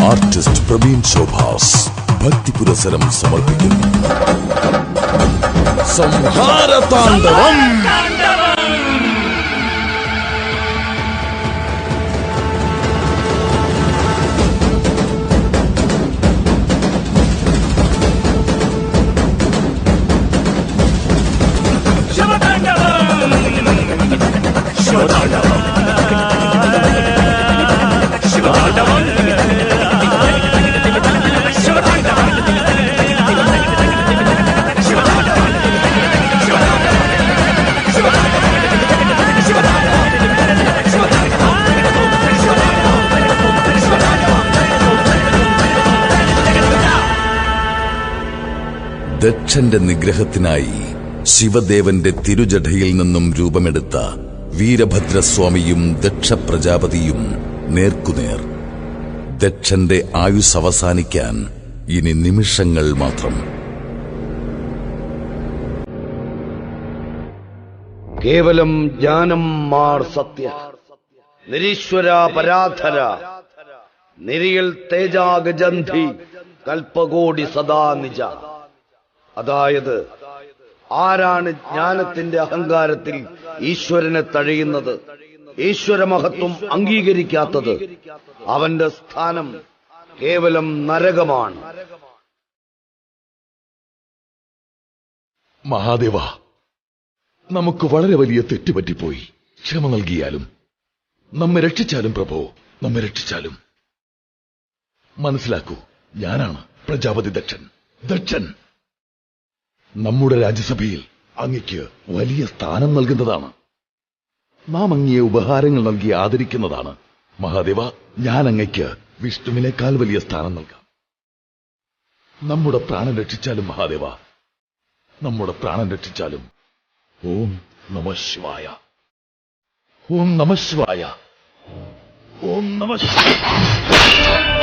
Artist Praveen Shobha's ഭക്തി പുരസരം സമർപ്പിക്കുന്നു സംഹാരതാണ്ഡവം. ദക്ഷന്റെ നിഗ്രഹത്തിനായി ശിവദേവന്റെ തിരുജടയിൽ നിന്നും രൂപമെടുത്ത വീരഭദ്രസ്വാമിയും ദക്ഷ പ്രജാപതിയും നേർക്കുനേർ. ദക്ഷന്റെ ആയുസ് അവസാനിക്കാൻ ഇനി നിമിഷങ്ങൾ മാത്രം. കേവലം ജ്ഞാനം മാർ സത്യ നിരീശ്വര പരാധര നിരിയൽ തേജാഗജന്ധി കൽപ്പകോടി സദാ നിജ. അതായത് ആരാണ് ജ്ഞാനത്തിന്റെ അഹങ്കാരത്തിൽ ഈശ്വരനെ തഴയുന്നത്, ഈശ്വരമഹത്വം അംഗീകരിക്കാത്തത്, അവന്റെ സ്ഥാനം കേവലം നരകമാണ്. മഹാദേവ, നമുക്ക് വളരെ വലിയ തെറ്റുപറ്റിപ്പോയി. ക്ഷമ നൽകിയാലും നമ്മെ രക്ഷിച്ചാലും പ്രഭോ, നമ്മെ രക്ഷിച്ചാലും. മനസ്സിലാക്കൂ, ഞാനാണ് പ്രജാപതി ദക്ഷൻ. ദക്ഷൻ നമ്മുടെ രാജ്യസഭയിൽ അങ്ങയ്ക്ക് വലിയ സ്ഥാനം നൽകുന്നതാണ്. നാം അങ്ങയെ ഉപഹാരങ്ങൾ നൽകി ആദരിക്കുന്നതാണ്. മഹാദേവ, ഞാൻ അങ്ങയ്ക്ക് വിഷ്ണുവിനേക്കാൾ വലിയ സ്ഥാനം നൽകാം. നമ്മുടെ പ്രാണൻ രക്ഷിച്ചാലും മഹാദേവ, നമ്മുടെ പ്രാണൻ രക്ഷിച്ചാലും. ഓം നമഃ ശിവായ, ഓം നമഃ ശിവായ, ഓം നമഃ ശിവായ.